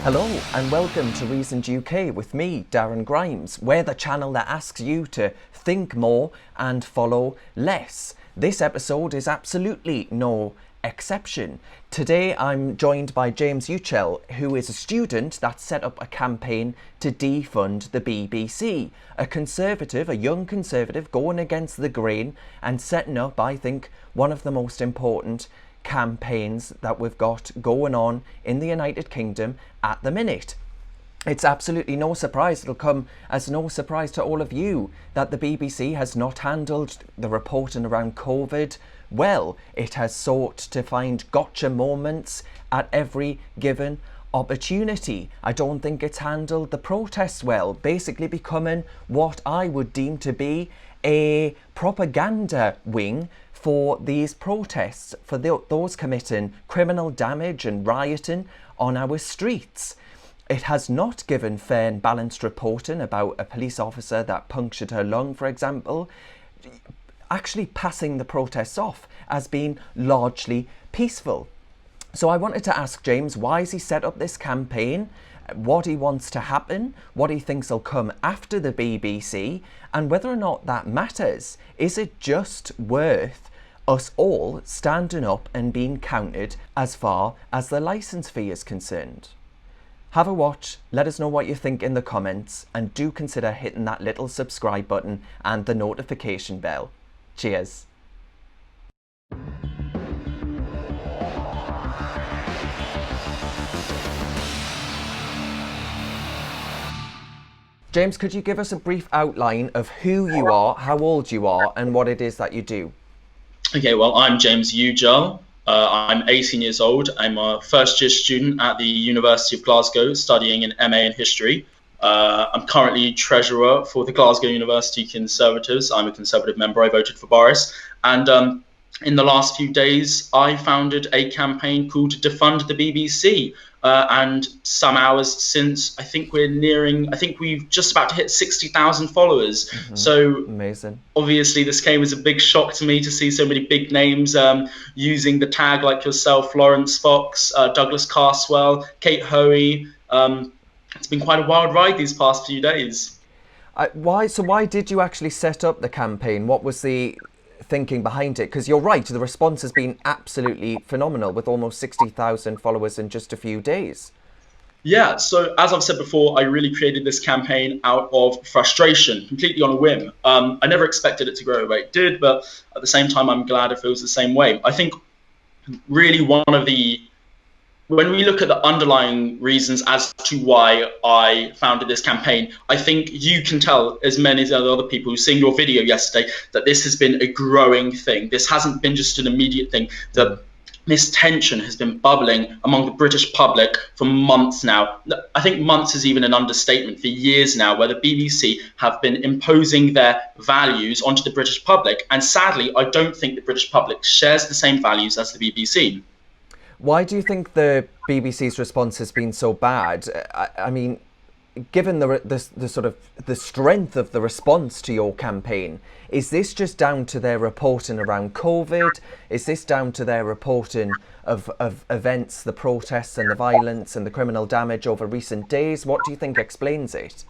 Hello and welcome to Reasoned UK with me, Darren Grimes. We're the channel that asks you to think more and follow less. This episode is absolutely no exception. Today I'm joined by James Yucel, who is a student that set up a campaign to defund the BBC. A young conservative going against the grain and setting up, I think, one of the most important campaigns that we've got going on in the United Kingdom at the minute. It's absolutely no surprise, it'll come as no surprise to all of you, that the BBC has not handled the reporting around COVID well. It has sought to find gotcha moments at every given opportunity. I don't think it's handled the protests well, basically becoming what I would deem to be a propaganda wing for these protests, for those committing criminal damage and rioting on our streets. It has not given fair and balanced reporting about a police officer that punctured her lung, for example, actually passing the protests off as being largely peaceful. So I wanted to ask James, why has he set up this campaign, what he wants to happen, what he thinks will come after the BBC, and whether or not that matters. Is it just worth us all standing up and being counted as far as the licence fee is concerned? Have a watch, let us know what you think in the comments, and do consider hitting that little subscribe button and the notification bell. Cheers. James, could you give us a brief outline of who you are, how old you are, and what it is that you do? Okay, well, I'm James Yucel. I'm 18 years old. I'm a first-year student at the University of Glasgow, studying an MA in history. I'm currently treasurer for the Glasgow University Conservatives. I'm a Conservative member. I voted for Boris. And in the last few days, I founded a campaign called Defund the BBC. And some hours since, I think we've just about to hit 60,000 followers. Mm-hmm. So amazing. Obviously, this came as a big shock to me to see so many big names using the tag, like yourself, Lawrence Fox, Douglas Carswell, Kate Hoey. It's been quite a wild ride these past few days. Why did you actually set up the campaign? What was the thinking behind it? Because you're right, the response has been absolutely phenomenal with almost 60,000 followers in just a few days. Yeah, so as I've said before, I really created this campaign out of frustration, completely on a whim. I never expected it to grow the way it did, but at the same time, I'm glad it feels the same way. I think really when we look at the underlying reasons as to why I founded this campaign, I think you can tell, as many as other people who've seen your video yesterday, that this has been a growing thing. This hasn't been just an immediate thing. This tension has been bubbling among the British public for months now. I think months is even an understatement, for years now, where the BBC have been imposing their values onto the British public. And sadly, I don't think the British public shares the same values as the BBC. Why do you think the BBC's response has been so bad? I mean, given the sort of the strength of the response to your campaign, is this just down to their reporting around COVID? Is this down to their reporting of events, the protests and the violence and the criminal damage over recent days? What do you think explains it?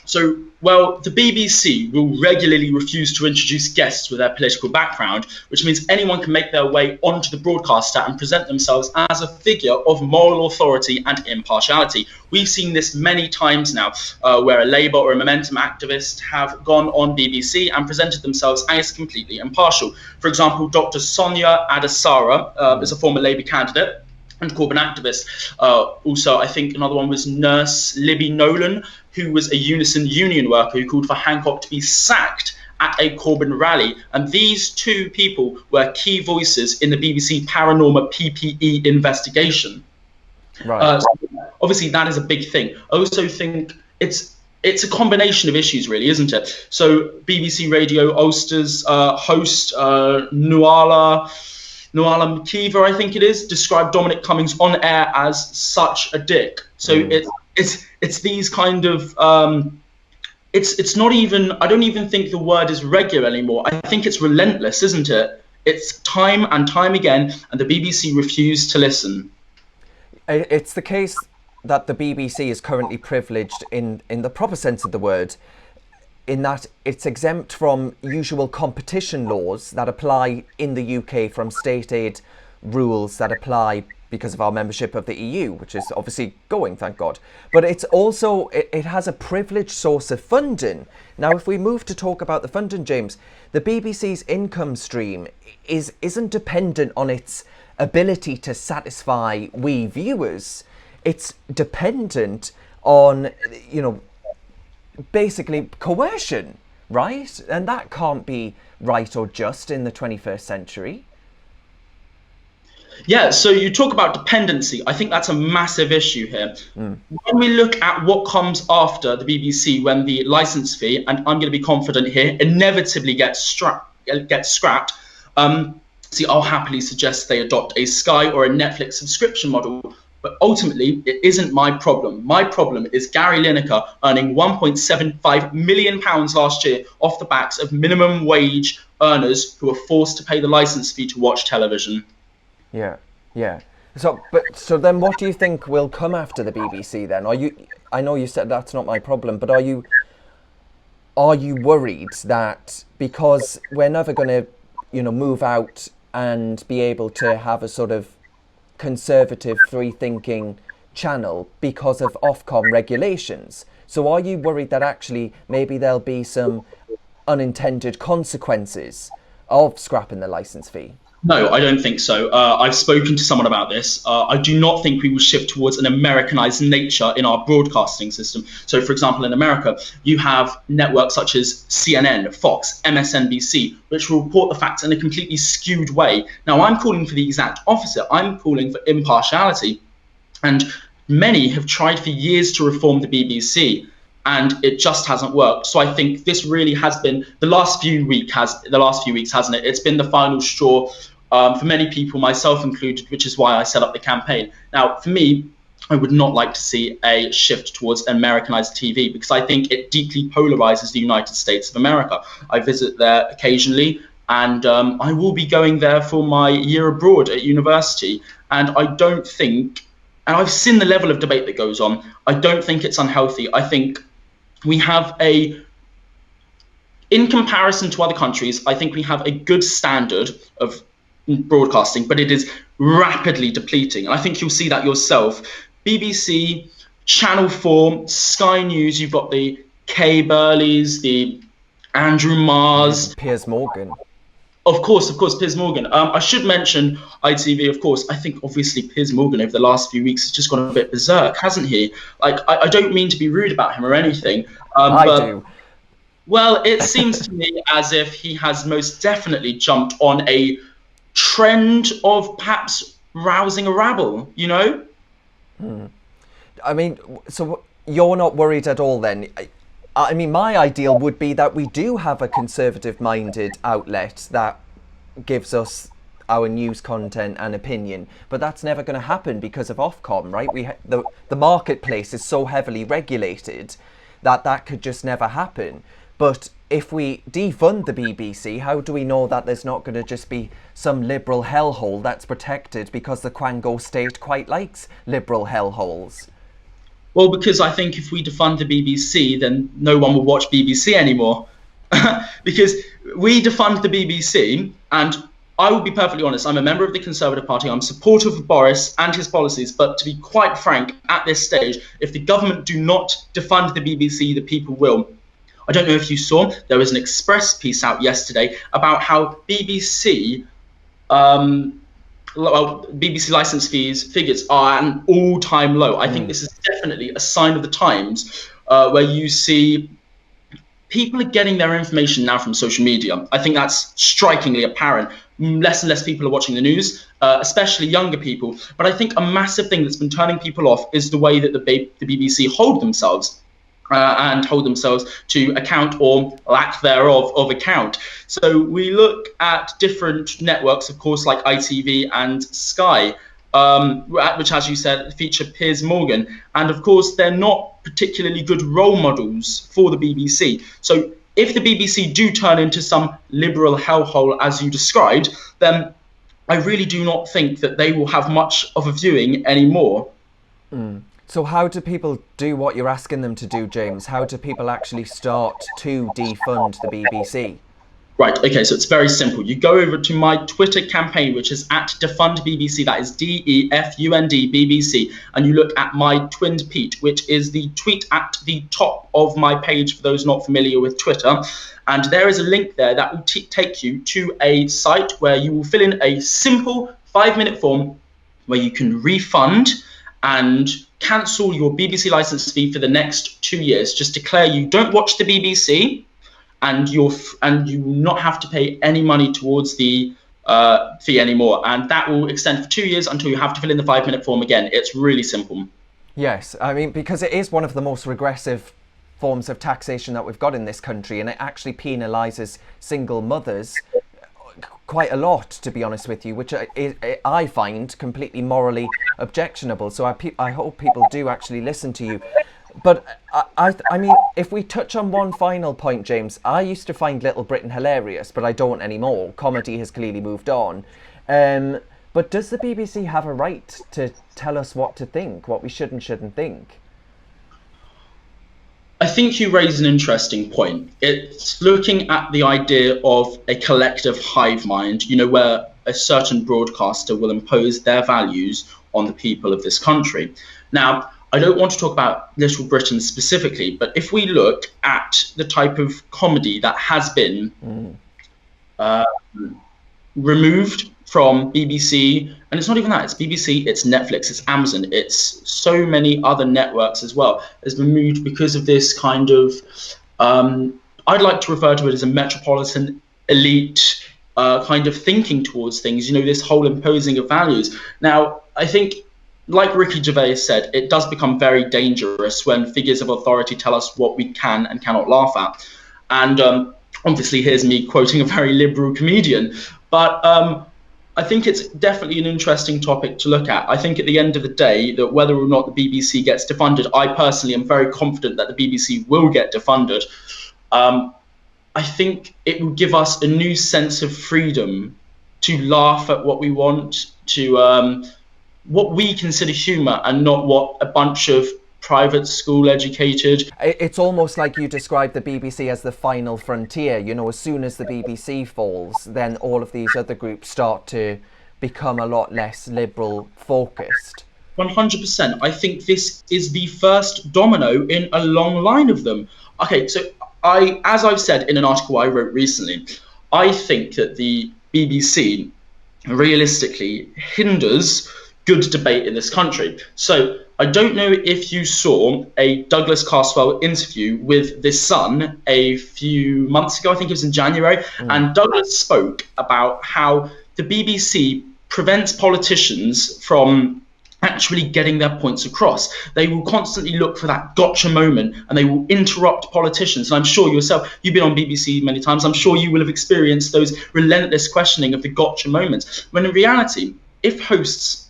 So, well, the BBC will regularly refuse to introduce guests with their political background, which means anyone can make their way onto the broadcaster and present themselves as a figure of moral authority and impartiality. We've seen this many times now, where a Labour or a Momentum activist have gone on BBC and presented themselves as completely impartial. For example, Dr. Sonia Adesara is a former Labour candidate and Corbyn activist. Also, I think another one was Nurse Libby Nolan, who was a Unison union worker who called for Hancock to be sacked at a Corbyn rally. And these two people were key voices in the BBC Paranorma PPE investigation. Right. So obviously, that is a big thing. I also think it's a combination of issues, really, isn't it? So BBC Radio Ulster's host, Nuala McKeever, I think it is, described Dominic Cummings on air as such a dick. So it's these kind of it's not even, I don't even think the word is regular anymore. I think it's relentless, isn't it? It's time and time again, and the BBC refused to listen. It's the case that the BBC is currently privileged in the proper sense of the word, in that it's exempt from usual competition laws that apply in the UK from state aid rules that apply because of our membership of the EU, which is obviously going, thank God. But it's also, it has a privileged source of funding. Now, if we move to talk about the funding, James, the BBC's income stream isn't dependent on its ability to satisfy we viewers. It's dependent on, you know, basically coercion, right? And that can't be right or just in the 21st century. Yeah, so you talk about dependency. I think that's a massive issue here. When we look at what comes after the BBC, when the license fee, and I'm going to be confident here, inevitably gets scrapped, see, I'll happily suggest they adopt a Sky or a Netflix subscription model. But ultimately, it isn't my problem. My problem is Gary Lineker earning £1.75 million last year off the backs of minimum wage earners who are forced to pay the license fee to watch television. Yeah. So then what do you think will come after the BBC then? I know you said that's not my problem, but are you worried that because we're never going to, you know, move out and be able to have a sort of conservative, free-thinking channel because of Ofcom regulations? So are you worried that actually maybe there'll be some unintended consequences of scrapping the licence fee? No, I don't think so. I've spoken to someone about this. I do not think we will shift towards an Americanized nature in our broadcasting system. So, for example, in America, you have networks such as CNN, Fox, MSNBC, which will report the facts in a completely skewed way. Now, I'm calling for the exact opposite. I'm calling for impartiality. And many have tried for years to reform the BBC, and it just hasn't worked. So I think this really has been the last few weeks, hasn't it? It's been the final straw for many people, myself included, which is why I set up the campaign. Now, for me, I would not like to see a shift towards Americanized TV because I think it deeply polarizes the United States of America. I visit there occasionally, and I will be going there for my year abroad at university. And I don't think, and I've seen the level of debate that goes on, I don't think it's unhealthy. I think we have in comparison to other countries, I think we have a good standard of broadcasting, but it is rapidly depleting. And I think you'll see that yourself. BBC, Channel 4, Sky News, you've got the Kay Burleys, the Andrew Marrs. Piers Morgan. Of course, Piers Morgan. I should mention ITV, of course. I think, obviously, Piers Morgan over the last few weeks has just gone a bit berserk, hasn't he? Like, I don't mean to be rude about him or anything. I do. Well, it seems to me as if he has most definitely jumped on a trend of perhaps rousing a rabble, you know? I mean, so you're not worried at all then? I mean, my ideal would be that we do have a conservative-minded outlet that gives us our news content and opinion, but that's never going to happen because of Ofcom, right? The marketplace is so heavily regulated that could just never happen. But if we defund the BBC, how do we know that there's not going to just be some liberal hellhole that's protected because the Quango state quite likes liberal hellholes? Well, because I think if we defund the BBC, then no one will watch BBC anymore. Because we defund the BBC, and I will be perfectly honest, I'm a member of the Conservative Party, I'm supportive of Boris and his policies, but to be quite frank, at this stage, if the government do not defund the BBC, the people will. I don't know if you saw, there was an Express piece out yesterday about how BBC license figures are at an all-time low. I think this is definitely a sign of the times where you see people are getting their information now from social media. I think that's strikingly apparent. Less and less people are watching the news, especially younger people. But I think a massive thing that's been turning people off is the way that the BBC hold themselves. And hold themselves to account or lack thereof of account. So we look at different networks, of course, like ITV and Sky, which, as you said, feature Piers Morgan. And of course, they're not particularly good role models for the BBC. So if the BBC do turn into some liberal hellhole, as you described, then I really do not think that they will have much of a viewing anymore. So how do people do what you're asking them to do, James? How do people actually start to defund the BBC? Right, okay, so it's very simple. You go over to my Twitter campaign, which is at Defund BBC, that is Defund BBC, and you look at my twinned Pete, which is the tweet at the top of my page for those not familiar with Twitter. And there is a link there that will take you to a site where you will fill in a simple 5-minute form where you can refund and cancel your BBC license fee for the next 2 years. Just declare you don't watch the BBC, and you will not have to pay any money towards the fee anymore. And that will extend for 2 years until you have to fill in the 5-minute form again. It's really simple. Yes, I mean, because it is one of the most regressive forms of taxation that we've got in this country, and it actually penalises single mothers quite a lot, to be honest with you, which I find completely morally objectionable. So I hope people do actually listen to you. But I mean, if we touch on one final point, James, I used to find Little Britain hilarious, but I don't anymore. Comedy has clearly moved on. But does the BBC have a right to tell us what to think, what we should and shouldn't think? I think you raise an interesting point. It's looking at the idea of a collective hive mind, where a certain broadcaster will impose their values on the people of this country. Now, I don't want to talk about Little Britain specifically, but if we look at the type of comedy that has been removed from BBC, and it's not even that, it's BBC, it's Netflix, it's Amazon, it's so many other networks as well, has been removed because of this kind of, I'd like to refer to it as a metropolitan elite kind of thinking towards things, this whole imposing of values. Now, I think, like Ricky Gervais said, it does become very dangerous when figures of authority tell us what we can and cannot laugh at. And obviously, here's me quoting a very liberal comedian. But I think it's definitely an interesting topic to look at. I think at the end of the day, that whether or not the BBC gets defunded, I personally am very confident that the BBC will get defunded. I think it will give us a new sense of freedom to laugh at what we want, to what we consider humour, and not what a bunch of private school educated. It's almost like you describe the BBC as the final frontier. As soon as the BBC falls, then all of these other groups start to become a lot less liberal focused. 100%. I think this is the first domino in a long line of them. Okay, so as I've said in an article I wrote recently, I think that the BBC realistically hinders good debate in this country. So I don't know if you saw a Douglas Carswell interview with The Sun a few months ago, I think it was in January, and Douglas spoke about how the BBC prevents politicians from actually getting their points across. They will constantly look for that gotcha moment, and they will interrupt politicians. And I'm sure yourself, you've been on BBC many times, I'm sure you will have experienced those relentless questioning of the gotcha moments. When in reality, if hosts,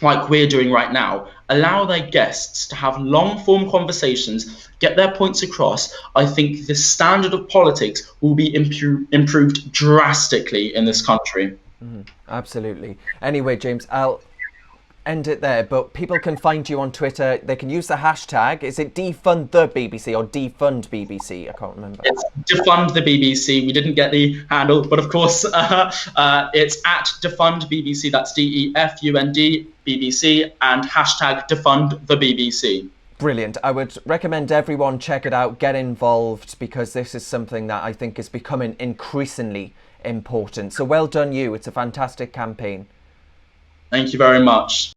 like we're doing right now, allow their guests to have long-form conversations, get their points across, I think the standard of politics will be improved drastically in this country. Absolutely. Anyway, James, I'll end it there, but people can find you on Twitter. They can use the hashtag. Is it Defund the BBC or Defund BBC? I can't remember. It's Defund the BBC. We didn't get the handle, but of course, it's at Defund BBC. That's DEFUND BBC, and hashtag Defund the BBC. Brilliant. I would recommend everyone check it out, get involved, because this is something that I think is becoming increasingly important. So well done you. It's a fantastic campaign. Thank you very much.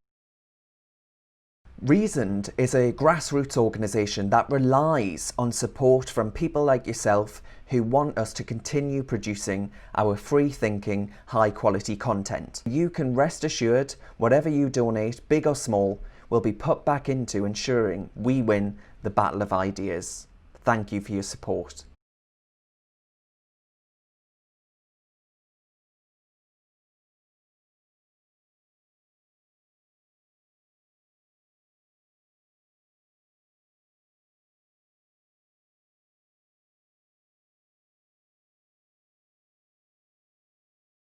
Reasoned is a grassroots organisation that relies on support from people like yourself who want us to continue producing our free-thinking, high-quality content. You can rest assured whatever you donate, big or small, will be put back into ensuring we win the battle of ideas. Thank you for your support.